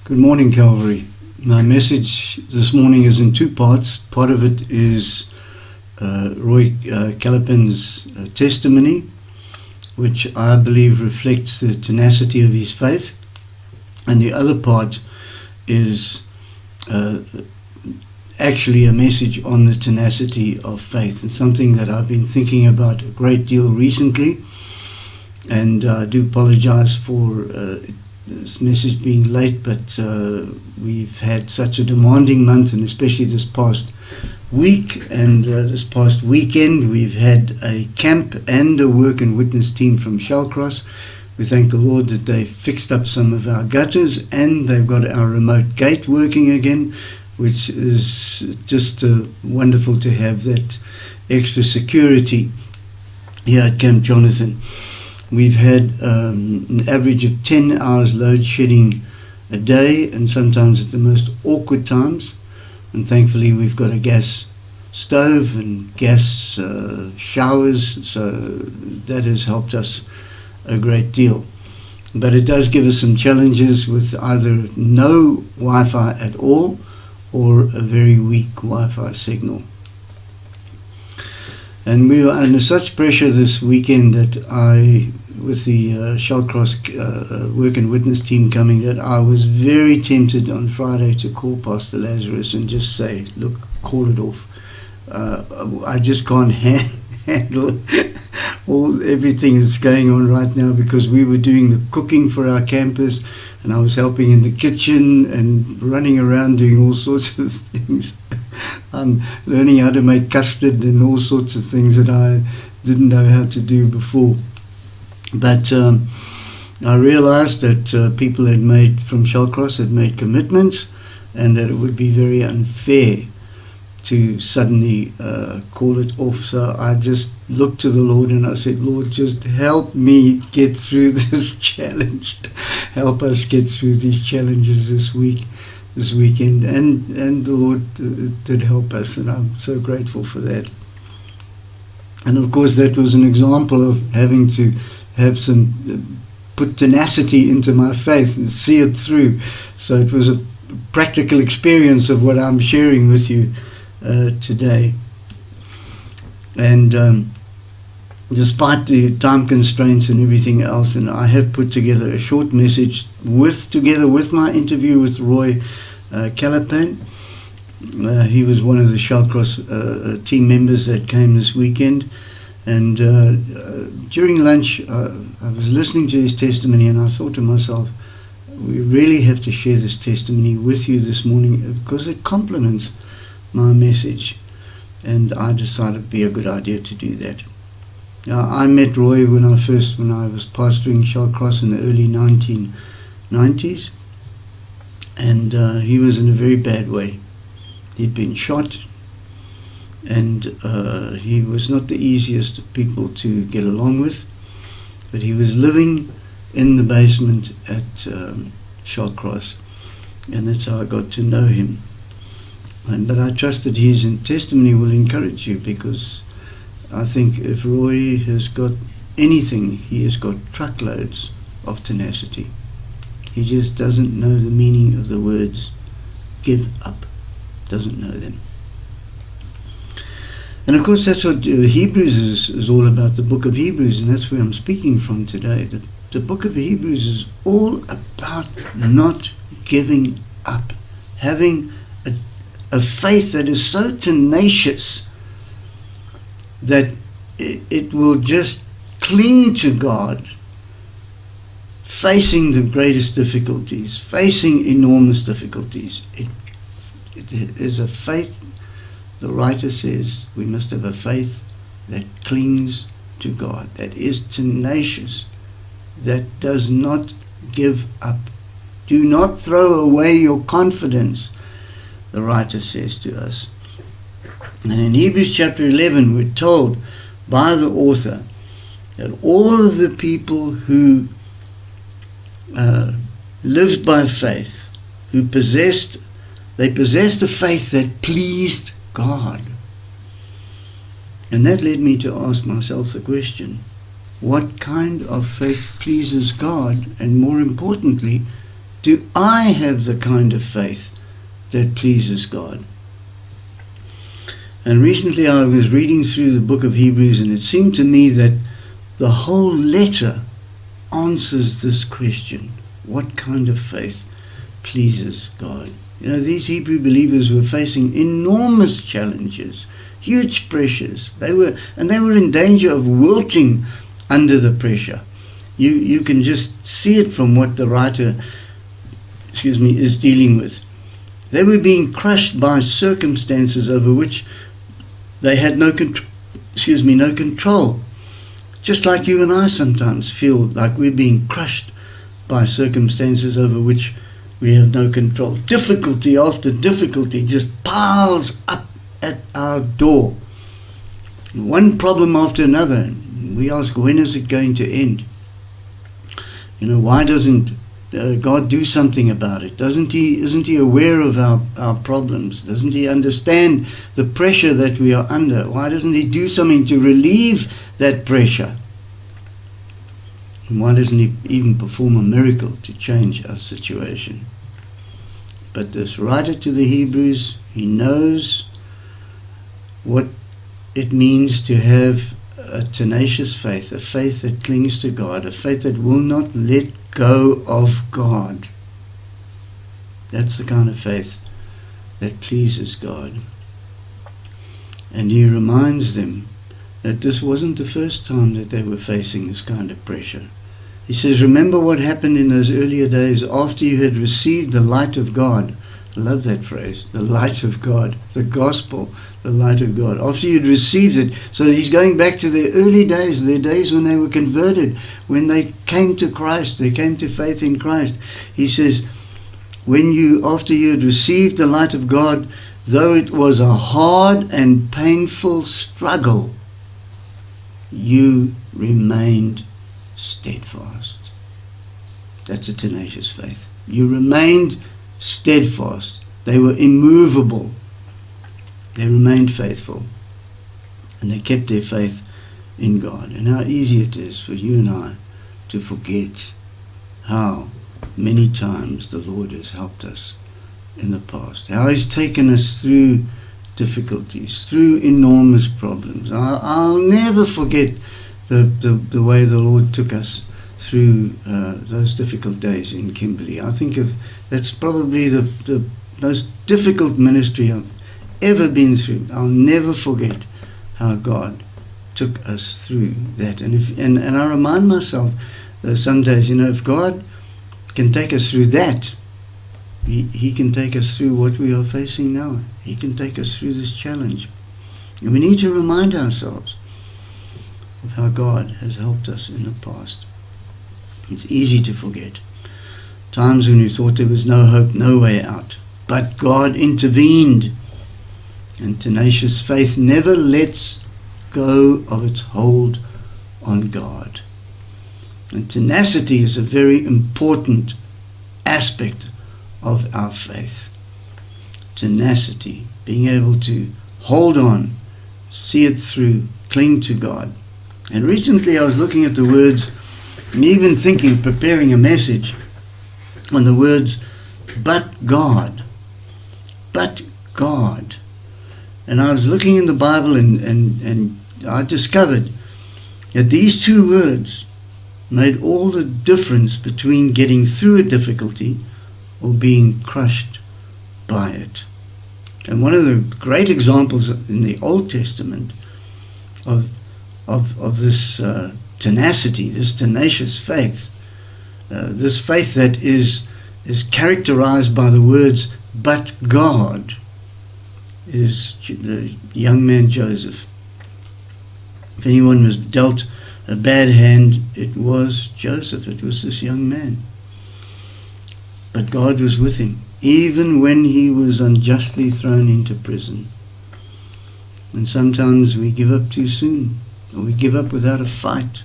Good morning, Calvary. My message this morning is in two parts. Part of it is Roy Callipin's testimony, which I believe reflects the tenacity of his faith. And the other part is actually a message on the tenacity of faith, and something that I've been thinking about a great deal recently. And I do apologize for this message being late, but we've had such a demanding month, and especially this past week and this past weekend we've had a camp and a work and witness team from Shellcross. We thank the Lord that they fixed up some of our gutters and they've got our remote gate working again, which is just wonderful to have that extra security here at Camp Jonathan. We've had an average of 10 hours load shedding a day, and sometimes at the most awkward times. And thankfully we've got a gas stove and gas showers, so that has helped us a great deal. But it does give us some challenges with either no Wi-Fi at all or a very weak Wi-Fi signal. And we were under such pressure this weekend that with the Shellcross work and witness team coming, that I was very tempted on Friday to call Pastor Lazarus and just say, look, call it off. I just can't handle everything that's going on right now, because we were doing the cooking for our campers and I was helping in the kitchen and running around doing all sorts of things. I'm learning how to make custard and all sorts of things that I didn't know how to do before. But I realized that people from Shellcross had made commitments, and that it would be very unfair to suddenly call it off. So I just looked to the Lord and I said, Lord, just help me get through this challenge. Help us get through these challenges this weekend. And the Lord did help us, and I'm so grateful for that. And of course that was an example of having to have put tenacity into my faith and see it through. So it was a practical experience of what I'm sharing with you today. And despite the time constraints and everything else, and I have put together a short message together with my interview with Roy Callipin. He was one of the Shellcross team members that came this weekend. And during lunch, I was listening to his testimony, and I thought to myself, we really have to share this testimony with you this morning because it complements my message. And I decided it would be a good idea to do that. Now, I met Roy when I was pastoring Shellcross in the early 1990s, and he was in a very bad way. He'd been shot, and he was not the easiest of people to get along with, but he was living in the basement at Shellcross, and that's how I got to know him. But I trust that his testimony will encourage you, because I think if Roy has got anything, he has got truckloads of tenacity. He just doesn't know the meaning of the words give up, doesn't know them. And of course that's what Hebrews is all about, the book of Hebrews, and that's where I'm speaking from today. The book of Hebrews is all about not giving up, having a faith that is so tenacious that it will just cling to God, facing the greatest difficulties, facing enormous difficulties. It is a faith, the writer says, we must have a faith that clings to God, that is tenacious, that does not give up. Do not throw away your confidence, the writer says to us. And in Hebrews chapter 11, we're told by the author that all of the people who lived by faith, who possessed a faith that pleased God. And that led me to ask myself the question, what kind of faith pleases God? And more importantly, Do I have the kind of faith that pleases God? And recently I was reading through the book of Hebrews, and it seemed to me that the whole letter answers this question. What kind of faith pleases God? You know, these Hebrew believers were facing enormous challenges, huge pressures. They were in danger of wilting under the pressure. You can just see it from what the writer, is dealing with. They were being crushed by circumstances over which they had no control. Just like you and I sometimes feel like we're being crushed by circumstances over which we have no control. Difficulty after difficulty just piles up at our door. One problem after another. We ask, when is it going to end? You know, why doesn't God do something about it? Isn't he aware of our problems? Doesn't he understand the pressure that we are under? Why doesn't he do something to relieve that pressure? And why doesn't he even perform a miracle to change our situation? But this writer to the Hebrews, he knows what it means to have a tenacious faith, a faith that clings to God, a faith that will not let go of God. That's the kind of faith that pleases God. And he reminds them that this wasn't the first time that they were facing this kind of pressure. He says, remember what happened in those earlier days after you had received the light of God. I love that phrase, the light of God, the gospel, the light of God. After you'd received it, so he's going back to their early days, their days when they were converted, when they came to Christ, they came to faith in Christ. He says, after you had received the light of God, though it was a hard and painful struggle, you remained steadfast. That's a tenacious faith. You remained steadfast. They were immovable. They remained faithful. And they kept their faith in God. And how easy it is for you and I to forget how many times the Lord has helped us in the past. How he's taken us through difficulties, through enormous problems. I'll never forget the way the Lord took us through those difficult days in Kimberley. I think that's probably the most difficult ministry I've ever been through. I'll never forget how God took us through that. And I remind myself some days, if God can take us through that, He can take us through what we are facing now. He can take us through this challenge. And we need to remind ourselves of how God has helped us in the past. It's easy to forget times when we thought there was no hope, no way out. But God intervened. And tenacious faith never lets go of its hold on God. And tenacity is a very important aspect of our faith. Tenacity, being able to hold on, see it through, cling to God. And recently I was looking at the words and even thinking, preparing a message on the words, but God. But God. And I was looking in the Bible and I discovered that these two words made all the difference between getting through a difficulty or being crushed by it. And one of the great examples in the Old Testament of this tenacity, this tenacious faith, this faith that is characterized by the words, but God, is the young man Joseph. If anyone was dealt a bad hand, it was Joseph. It was this young man. But God was with him, even when he was unjustly thrown into prison. And sometimes we give up too soon, or we give up without a fight,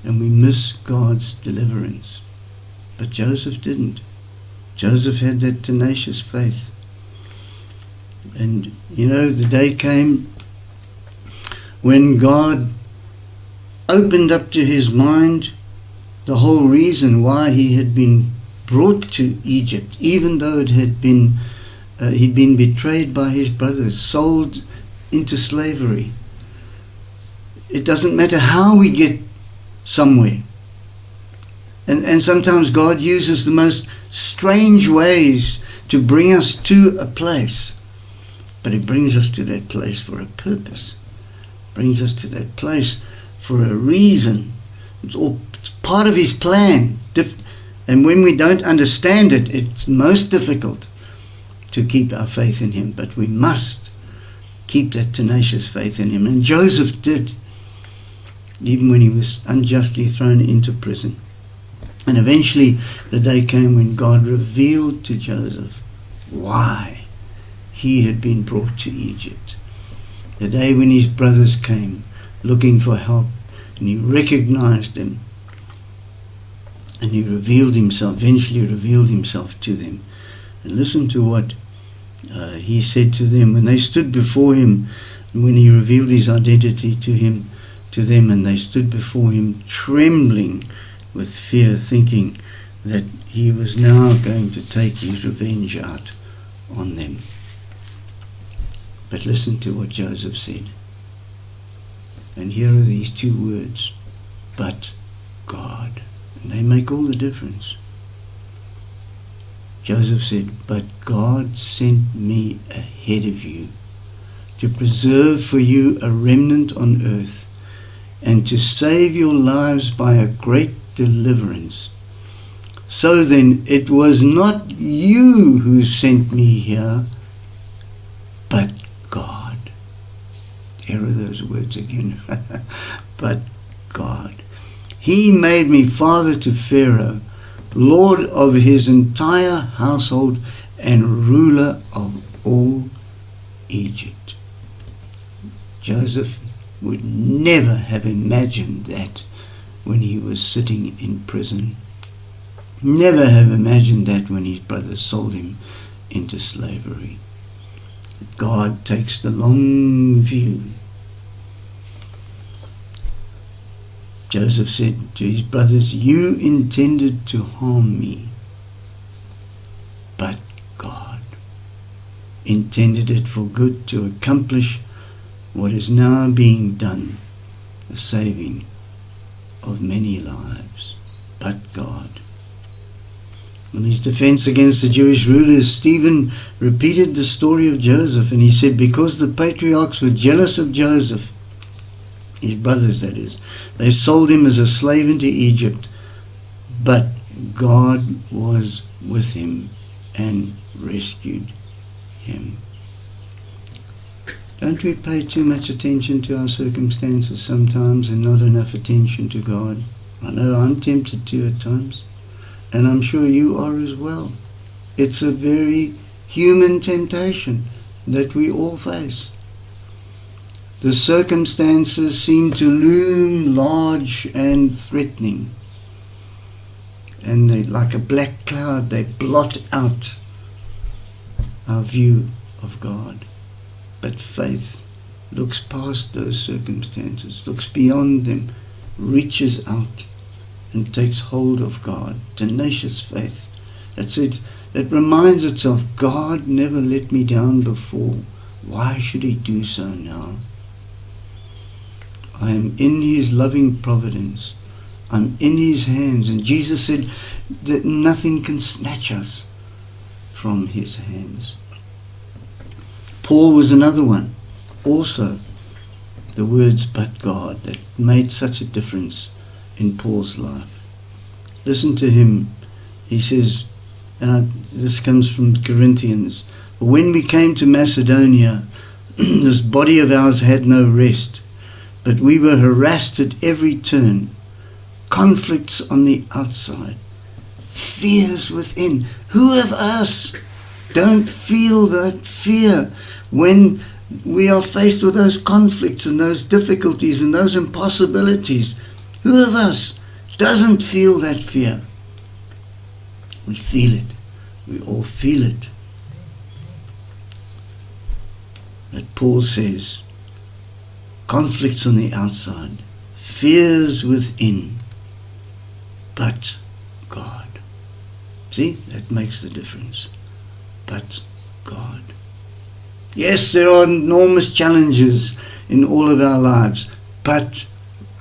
and we miss God's deliverance. But Joseph didn't. Joseph had that tenacious faith. And the day came when God opened up to his mind the whole reason why he had been brought to Egypt, even though it had been he'd been betrayed by his brothers, sold into slavery. It doesn't matter how we get somewhere. And sometimes God uses the most strange ways to bring us to a place. But He brings us to that place for a purpose. Brings us to that place for a reason. It's part of His plan. And when we don't understand it, it's most difficult to keep our faith in Him. But we must keep that tenacious faith in Him. And Joseph did, even when he was unjustly thrown into prison. And eventually the day came when God revealed to Joseph why he had been brought to Egypt. The day when his brothers came looking for help, and he recognized them, and he eventually revealed himself to them. And listen to what he said to them when they stood before him, when he revealed his identity to them, and they stood before him trembling with fear, thinking that he was now going to take his revenge out on them. But listen to what Joseph said. And here are these two words, but God. And they make all the difference. Joseph said, but God sent me ahead of you to preserve for you a remnant on earth and to save your lives by a great deliverance. So then, it was not you who sent me here, but God. There are those words again. But God. He made me father to Pharaoh, lord of his entire household and ruler of all Egypt. Joseph would never have imagined that when he was sitting in prison. Never have imagined that when his brothers sold him into slavery. God takes the long view. Joseph said to his brothers, you intended to harm me, but God intended it for good to accomplish what is now being done, the saving of many lives, but God. In his defense against the Jewish rulers, Stephen repeated the story of Joseph, and he said, because the patriarchs were jealous of Joseph, his brothers that is, they sold him as a slave into Egypt, but God was with him and rescued him. Don't we pay too much attention to our circumstances sometimes and not enough attention to God? I know I'm tempted to at times, and I'm sure you are as well. It's a very human temptation that we all face. The circumstances seem to loom large and threatening, and they, like a black cloud, they blot out our view of God. But faith looks past those circumstances, looks beyond them, reaches out and takes hold of God. Tenacious faith. That's it. That reminds itself, God never let me down before. Why should He do so now? I am in His loving providence. I'm in His hands. And Jesus said that nothing can snatch us from His hands. Paul was another one. Also, the words, but God, that made such a difference in Paul's life. Listen to him. He says, this comes from Corinthians, when we came to Macedonia, this body of ours had no rest, but we were harassed at every turn, conflicts on the outside, fears within. Who of us don't feel that fear when we are faced with those conflicts and those difficulties and those impossibilities? Who of us doesn't feel that fear? We feel it. We all feel it. But Paul says, conflicts on the outside, fears within, but God. See, that makes the difference. But God. Yes, there are enormous challenges in all of our lives, but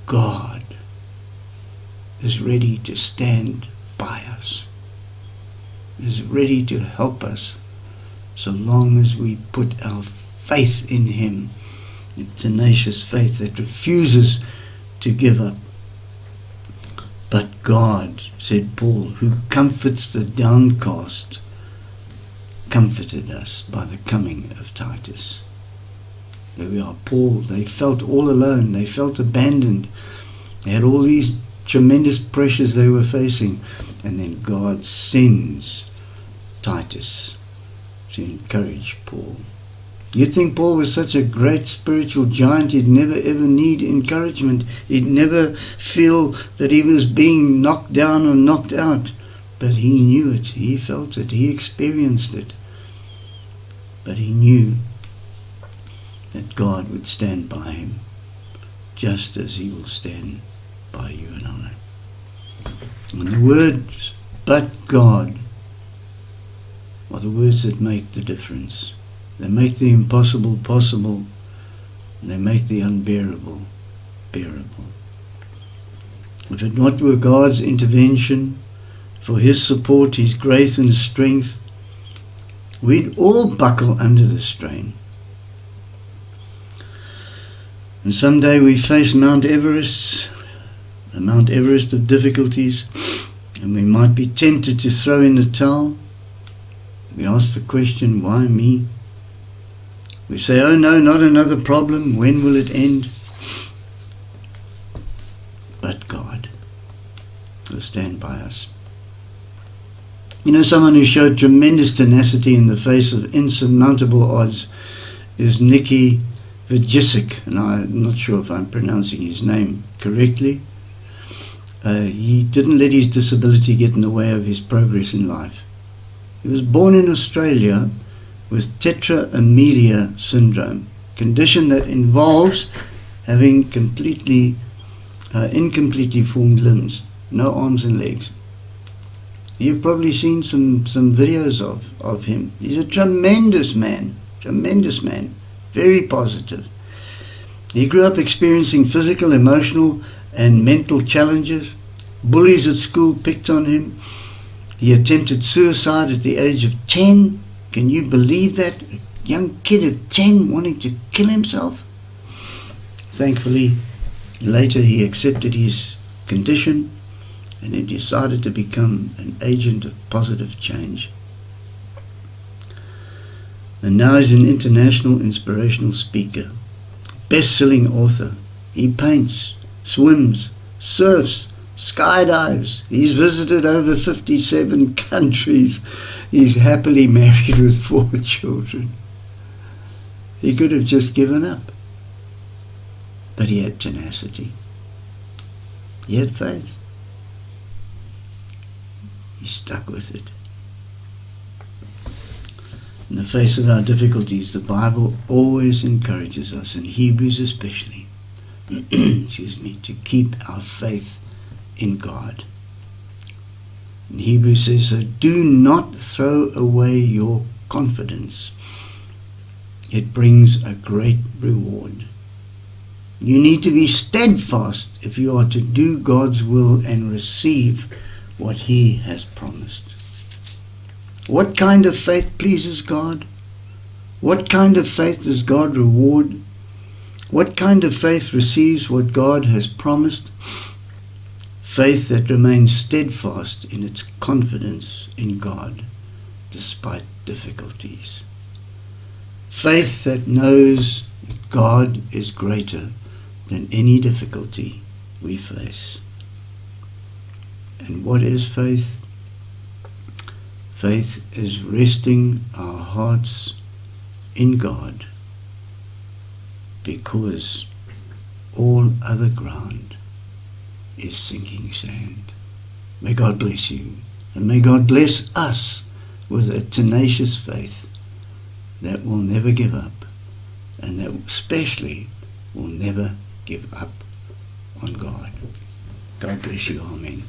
God is ready to stand by us, is ready to help us, so long as we put our faith in Him, a tenacious faith that refuses to give up. But God, said Paul, who comforts the downcast, comforted us by the coming of Titus. There we are. Paul, they felt all alone. They felt abandoned. They had all these tremendous pressures they were facing. And then God sends Titus to encourage Paul. You'd think Paul was such a great spiritual giant, he'd never ever need encouragement. He'd never feel that he was being knocked down or knocked out. But he knew it, he felt it, he experienced it. But he knew that God would stand by him, just as He will stand by you and I. And the words, but God, are the words that make the difference. They make the impossible possible, and they make the unbearable bearable. If it not were God's intervention, for His support, His grace and strength, we'd all buckle under the strain. And someday we face Mount Everest, the Mount Everest of difficulties, and we might be tempted to throw in the towel. We ask the question, why me? We say, oh no, not another problem, when will it end? But God will stand by us. You know, someone who showed tremendous tenacity in the face of insurmountable odds is Nicky Vujicic, and I'm not sure if I'm pronouncing his name correctly. He didn't let his disability get in the way of his progress in life. He was born in Australia with tetraamelia syndrome, a condition that involves having incompletely formed limbs, no arms and legs. You've probably seen some videos of him. He's a tremendous man, very positive. He grew up experiencing physical, emotional and mental challenges. Bullies at school picked on him. He attempted suicide at the age of 10. Can you believe that? A young kid of 10 wanting to kill himself? Thankfully, later he accepted his condition and he decided to become an agent of positive change. And now he's an international inspirational speaker, best-selling author. He paints, swims, surfs, skydives. He's visited over 57 countries. He's happily married with 4 children. He could have just given up, but he had tenacity. He had faith. He stuck with it. In the face of our difficulties, the Bible always encourages us, in Hebrews especially, to keep our faith in God. And Hebrews says, so do not throw away your confidence. It brings a great reward. You need to be steadfast if you are to do God's will and receive what He has promised. What kind of faith pleases God? What kind of faith does God reward? What kind of faith receives what God has promised? Faith that remains steadfast in its confidence in God despite difficulties. Faith that knows God is greater than any difficulty we face. And what is faith? Faith is resting our hearts in God, because all other ground is sinking sand. May God bless you, and may God bless us with a tenacious faith that will never give up, and that especially will never give up on God. God bless you. Amen.